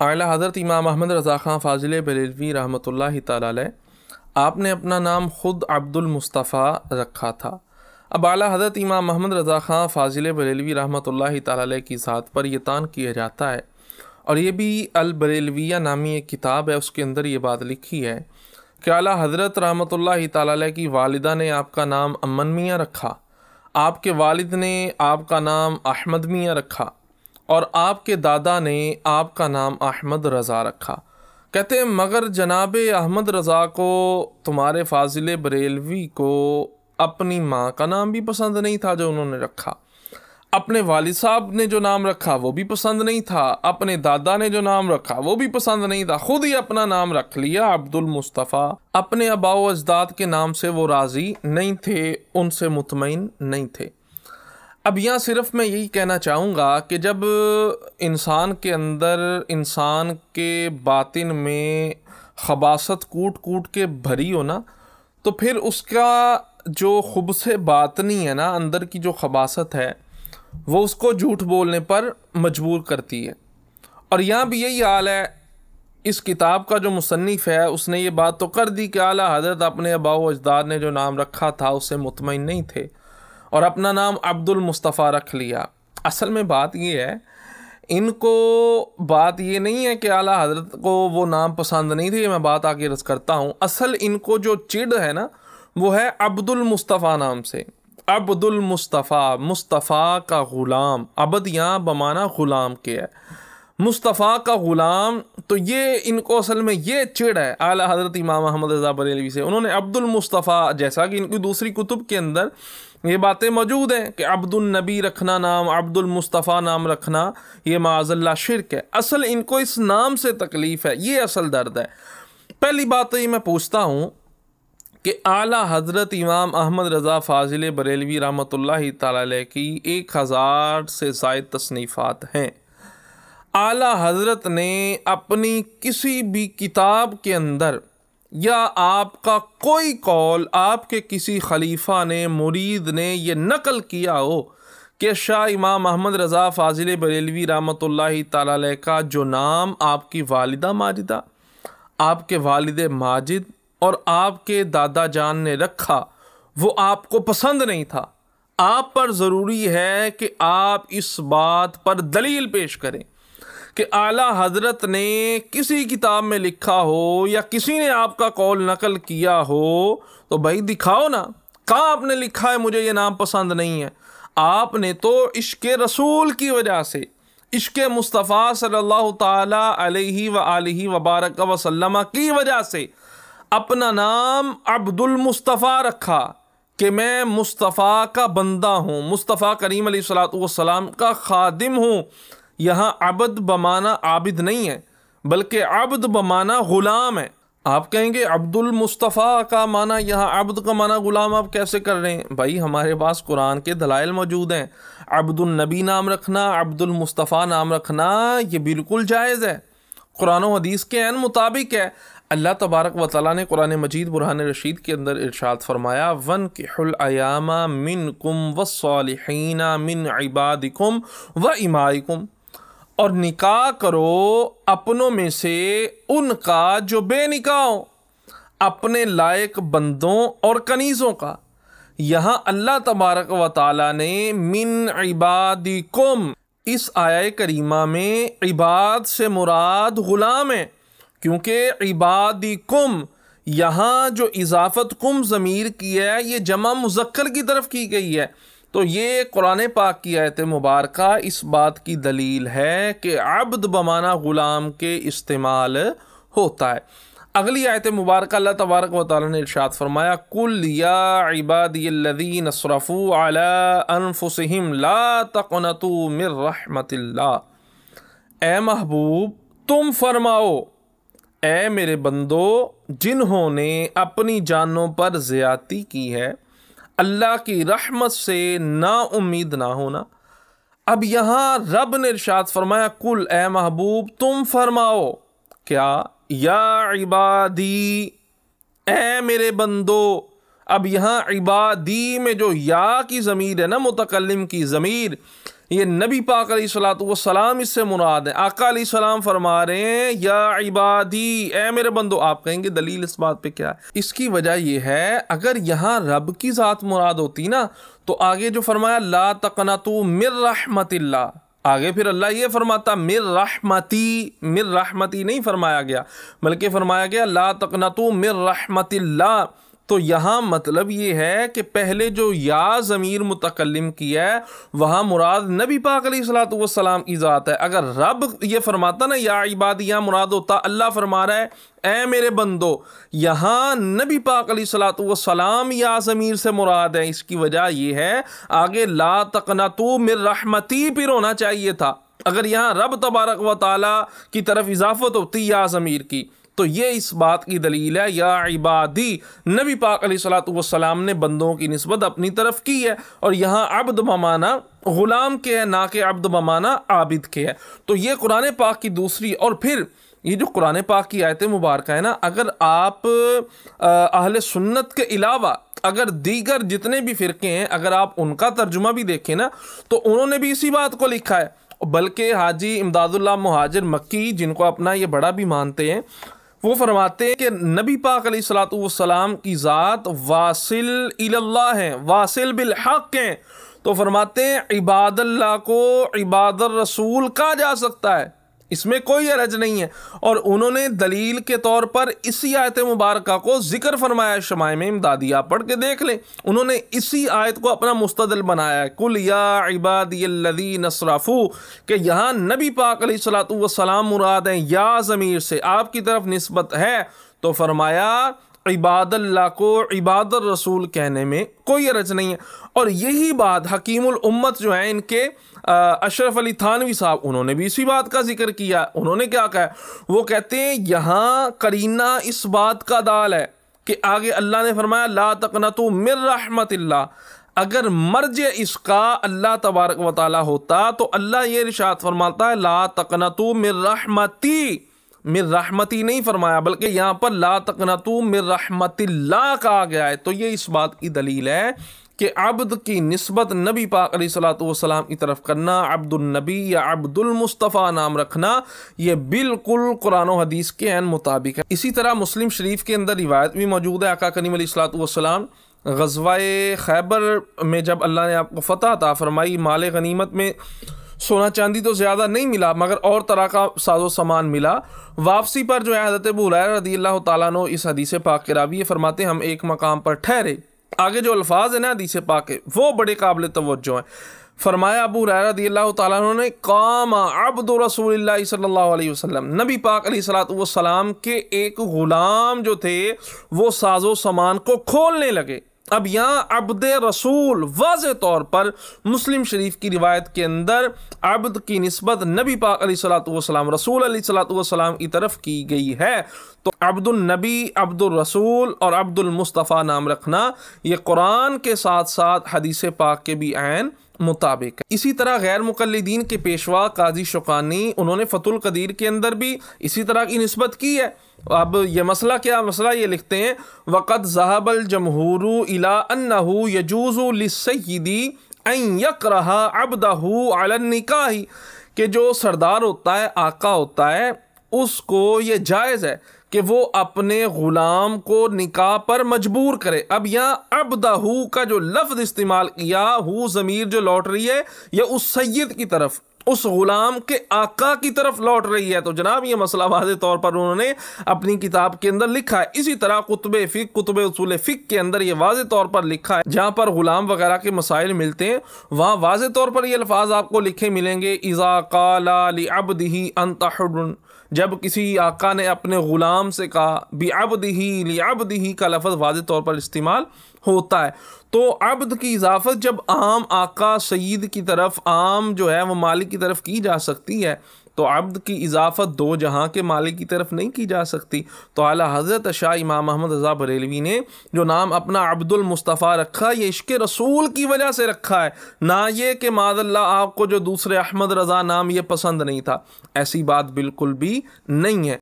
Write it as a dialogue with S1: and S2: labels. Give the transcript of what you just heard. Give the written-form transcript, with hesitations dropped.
S1: आला हज़रत इमाम अहमद रज़ा ख़ान फ़ाज़िल बरेलवी रहमतुल्लाहि ताला अलैह आपने अपना नाम ख़ुद अब्दुल मुस्तफ़ा रखा था। अब आला हज़रत इमाम अहमद रज़ा ख़ान फ़ाज़िल बरेलवी रहमतुल्लाहि ताला अलैह की ज़ात पर यह तान किया जाता है, और ये भी अल बरेलविया नामी एक किताब है, उसके अंदर ये बात लिखी है कि आला हज़रत रहमतुल्लाहि ताला अलैह की वालिदा ने आपका नाम अमन मियाँ रखा, आपके वालिद ने आपका नाम अहमद मियाँ रखा, और आपके दादा ने आपका नाम अहमद रज़ा रखा। कहते हैं मगर जनाब अहमद रज़ा को तुम्हारे फ़ाज़िल बरेलवी को अपनी माँ का नाम भी पसंद नहीं था जो उन्होंने रखा, अपने वालिद साहब ने जो नाम रखा वो भी पसंद नहीं था, अपने दादा ने जो नाम रखा वो भी पसंद नहीं था, खुद ही अपना नाम रख लिया अब्दुल मुस्तफ़ा। अपने अबाओ अजदाद के नाम से वो राज़ी नहीं थे, उनसे मुतमईन नहीं थे। अब यहाँ सिर्फ मैं यही कहना चाहूँगा कि जब इंसान के अंदर, इंसान के बातिन में खबासत कूट कूट के भरी हो ना, तो फिर उसका जो खुब्स बातनी है ना, अंदर की जो खबासत है, वो उसको झूठ बोलने पर मजबूर करती है। और यहाँ भी यही हाल है। इस किताब का जो मुसन्निफ़ है उसने ये बात तो कर दी कि आला हज़रत अपने अबाओ अजदाद ने जो नाम रखा था उससे मुतमईन नहीं थे और अपना नाम अब्दुल मुस्तफ़ा रख लिया। असल में बात ये है, इनको बात ये नहीं है कि आला हज़रत को वो नाम पसंद नहीं थे, मैं बात आगे रस करता हूँ। असल इनको जो चिढ़ है ना, वो है अब्दुल मुस्तफ़ा नाम से। अब्दुल मुस्तफ़ा, मुस्तफ़ा का ग़ुलाम, अबद यहाँ बमाना ग़ुलाम के है, मुस्तफ़ा का ग़ुलाम। तो ये इनको असल में ये चिढ़ है आला हज़रत इमाम अहमद रज़ा बरेलवी से। उन्होंने अब्दुल मुस्तफ़ा, जैसा कि इनकी दूसरी कुतुब के अंदर ये बातें मौजूद हैं कि अब्दुल नबी रखना नाम, अब्दुल मुस्तफ़ा नाम रखना, ये माज़ल्ला शिरक है। असल इनको इस नाम से तकलीफ़ है, ये असल दर्द है। पहली बात तो ये मैं पूछता हूँ कि आला हज़रत इमाम अहमद रज़ा फ़ाज़िल बरेलवी रहमतुल्लाहि ताला अलैह की 1000 से ज़ायद तसनीफ़ात हैं। आला हज़रत ने अपनी किसी भी किताब के अंदर या आपका कोई कौल, आपके किसी खलीफा ने, मुरीद ने ये नकल किया हो कि शाह इमाम अहमद रज़ा फ़ाज़िल बरेलवी रहमतुल्लाहि ताला अलैह का जो नाम आपकी वालिदा माजिदा, आपके वालिद माजिद और आपके दादा जान ने रखा, वो आपको पसंद नहीं था। आप पर ज़रूरी है कि आप इस बात पर दलील पेश करें कि आला हज़रत ने किसी किताब में लिखा हो या किसी ने आपका कौल नकल किया हो, तो भाई दिखाओ ना, कहाँ आपने लिखा है मुझे ये नाम पसंद नहीं है। आपने तो इश्क़ रसूल की वजह से, इश्क़ मुस्तफ़ा सल्लल्लाहु ताला अलैहि व आलिहि व बारक व सल्लम की वजह से अपना नाम अब्दुल मुस्तफ़ा रखा कि मैं मुस्तफ़ा का बंदा हूँ, मुस्तफ़ा करीम अलैहिस्सलातु वस्सलाम का खादिम हूँ। यहाँ अब्द बमाना आबिद नहीं है, बल्कि अब्द बमाना ग़ुलाम है। आप कहेंगे अब्दुल मुस्तफ़ा का माना, यहाँ अब्द का माना ग़ुलाम आप कैसे कर रहे हैं? भाई हमारे पास कुरान के दलाइल मौजूद हैं। अब्दुल नबी नाम रखना, अब्दुल मुस्तफ़ा नाम रखना, ये बिल्कुल जायज़ है, कुरान और हदीस के ऐन मुताबिक है। अल्लाह तबारक व तआला ने कुरान मजीद बुरहान रशीद के अंदर इरशाद फरमाया, वन्किहुल अयामा मिनकुम वस्सालिहीना मिन इबादिकुम व इमाइकुम, और निकाह करो अपनों में से उनका जो बेनिकाह हो, अपने लायक बंदों और कनीज़ों का। यहाँ अल्लाह तबारक व तआला ने मिन इबादिकुम, इस आया करीमा में इबाद से मुराद ग़ुलाम है, क्योंकि इबादिकुम यहाँ जो इजाफ़त कुम ज़मीर की है ये जमा मुज़क्कर की तरफ की गई है। तो ये कुरान पाक की आयत मुबारका इस बात की दलील है कि अब्द बमाना ग़ुलाम के इस्तेमाल होता है। अगली आयत मुबारका अल्लाह तबारक व तआला ने इरशाद फरमाया, कुल या इबादियल्लज़ीन असरफ़ू अला अनफुसिहिम ला तक़नतू मिर रहमतिल्लाह। ए महबूब तुम फरमाओ, ए मेरे बंदो जिन्होंने अपनी जानों पर ज़्यादती की है, अल्लाह की रहमत से ना उम्मीद ना होना। अब यहाँ रब ने इरशाद फरमाया, कुल ए महबूब तुम फरमाओ, क्या? या इबादी, ए मेरे बंदो। अब यहाँ इबादी में जो या की ज़मीर है ना, मुतकल्लिम की ज़मीर, ये नबी पाक अलैहिस्सलातु वस्सलाम इससे मुराद है। आका अलैहिस्सलाम फरमा रहे हैं या इबादी, ए मेरे बंदो। आप कहेंगे दलील इस बात पे क्या है? इसकी वजह यह है, अगर यहाँ रब की ज़ात मुराद होती ना तो आगे जो फरमाया ला तक़नतू मिर रहमतिल्लाह, आगे फिर अल्लाह ये फरमाता मिर रहमती नहीं फरमाया गया, बल्कि फरमाया गया ला तक़नतू मिर रहमतिल्लाह। तो यहाँ मतलब ये है कि पहले जो या ज़मीर मुतकल्लिम किया है वहाँ मुराद नबी पाक अलैहिस्सलातु वस्सलाम की ज़ात है। अगर रब ये फरमाता ना या इबादी, यहाँ मुराद होता अल्लाह फरमा रहा है ए मेरे बंदो, यहाँ नबी पाक अलैहिस्सलातु वस्सलाम या ज़मीर से मुराद है। इसकी वजह ये है आगे ला तक़नतू मिर रहमती फिर होना चाहिए था। अगर यहाँ रब तबारक व तआला की तरफ इजाफत होती या ज़मीर की तो ये इस बात की दलील है या इबादी, नबी पाक अलैहिस्सलातु वस्सलाम ने बंदों की निस्बत अपनी तरफ की है। और यहाँ अब्द बमाना गुलाम के है, ना कि अब्द बमाना आबिद के है। तो ये कुरान पाक की दूसरी। और फिर ये जो कुरान पाक की आयत मुबारक है ना, अगर आप अहले सुन्नत के अलावा अगर दीगर जितने भी फ़िरके हैं अगर आप उनका तर्जुमा भी देखें ना तो उन्होंने भी इसी बात को लिखा है। बल्कि हाजी इमदादुल्लाह मुहाजिर मक्की, जिनको अपना ये बड़ा भी मानते हैं, वो फरमाते हैं कि नबी पाक अलैहिस्सलातु वस्सलाम की ज़ात वासिल इलल्लाह है, वासिल बिल हक़ है। तो फरमाते हैं इबादल्लाह को इबादर रसूल कहा जा सकता है, इसमें कोई हरज नहीं है। और उन्होंने दलील के तौर पर इसी आयत मुबारका को जिक्र फरमाया है शमाए में इमदादी, आप पढ़ के देख लें। उन्होंने इसी आयत को अपना मुस्तदल बनाया है, कुल या इबादियल्लज़ीन असरफू, कि यहाँ नबी पाक अलैहिस्सलातु वस्सलाम मुराद है या ज़मीर से आपकी तरफ निस्बत है। तो फरमाया इबादल्लाह को इबादर रसूल कहने में कोई हरज नहीं है। और यही बात हकीमुल उम्मत जो है इनके अशरफ अली थानवी साहब, उन्होंने भी इसी बात का जिक्र किया। उन्होंने क्या कहा? वो कहते हैं यहाँ करीना इस बात का दाल है कि आगे अल्लाह ने फरमाया ला तक़नतू मिर रहमतिल्लाह। अगर मर्ज इसका अल्लाह तबारक व तआला होता तो अल्लाह ये इरशाद फरमाता है ला तक़नतू मिर रहमती, मिर रहमती नहीं फरमाया, बल्कि यहाँ पर ला तक़नतू मिर रहमतिल्लाह कहा गया है। तो ये इस बात की दलील है कि अब्द की निस्बत नबी पाक अलैहिस्सलातु वस्सलाम की तरफ करना, अब्दुल नबी या अब्दुल मुस्तफ़ा नाम रखना, ये बिल्कुल कुरान और हदीस के ऐन मुताबिक है। इसी तरह मुस्लिम शरीफ के अंदर रिवायत भी मौजूद है, आका करीम अलैहिस्सलातु वस्सलाम ग़ज़वाए खैबर में जब अल्लाह ने आपको फ़तह अता फरमाई, माल गनीमत में सोना चांदी तो ज़्यादा नहीं मिला मगर और तरह का साजो सामान मिला। वापसी पर जो है हज़रत अबू हुरैरा रज़ियल्लाहु ताला अन्हु इस हदीस पाक के रावी फरमाते हम एक मकाम पर ठहरे। आगे जो अल्फाज है ना हदीस पाक के वो बड़े काबिल तवज्जो हैं। फरमाया अबू हुरैरा रज़ियल्लाहु ताला अन्हु ने कामा अब्दु रसूलिल्लाह सल्लल्लाहु अलैहि वसल्लम, नबी पाक अलैहिस्सलातु वस्सलाम के एक गुलाम जो थे वो साजो सामान को खोलने लगे। अब यहाँ अब्द रसूल वाज़े तौर पर मुस्लिम शरीफ की रिवायत के अंदर अब्द की निस्बत नबी पाक अलैहिस्सलातु वस्सलाम रसूल अलैहिस्सलातु वस्सलाम की तरफ की गई है। तो अब्दुल नबी, अब्दुल रसूल और अब्दुल मुस्तफ़ा नाम रखना ये कुरान के साथ साथ हदीस पाक के भी ऐन मुताबिक है। इसी तरह गैर मुक़ल्लिदीन के पेशवा काजी शुकानी, उन्होंने फ़तुल क़दीर के अंदर भी इसी तरह की निस्बत की है। अब ये मसला क्या मसला, ये लिखते हैं वक़द ज़हबल जमहूरु इला अन्नहु यजूज़ु लिस्सय्यिदी अन यकरहा अब्दहु अलन निकाही, कि जो सरदार होता है, आका होता है, उसको ये जायज़ है कि वो अपने ग़ुलाम को निकाह पर मजबूर करे। अब यहाँ अब्दहु का जो लफ्ज़ इस्तेमाल किया, हु ज़मीर जो लौट रही है ये उस सैयद की तरफ, उस ग़ुलाम के आका की तरफ लौट रही है। तो जनाब ये मसला वाज़े तौर पर उन्होंने अपनी किताब के अंदर लिखा है। इसी तरह कुतुब फ़िक़्ह, कुतुब उसूल फ़िक़्ह के अंदर ये वाज़े तौर पर लिखा है, जहाँ पर ग़ुलाम वगैरह के मसाइल मिलते हैं वहाँ वाज़े तौर पर ये अल्फाज आपको लिखे मिलेंगे इज़ा क़ाला लिअब्दिही अंत हुर्रुन, जब किसी आका ने अपने ग़ुलाम से कहा बिअब्दिही लिअब्दिही का लफ्ज़ वाज़े तौर पर इस्तेमाल होता है। तो अब्द की इजाफ़त जब आम आका सईद की तरफ, आम जो है वो मालिक की तरफ की जा सकती है, तो अब्द की इजाफ़त दो जहाँ के मालिक की तरफ नहीं की जा सकती। तो आला हज़रत शाह इमाम अहमद रज़ा बरेलवी ने जो नाम अपना अब्दुल मुस्तफ़ा रखा, ये इश्क़ रसूल की वजह से रखा है, ना ये कि माज़अल्लाह आपको जो दूसरे अहमद रज़ा नाम ये पसंद नहीं था। ऐसी बात बिल्कुल भी नहीं है।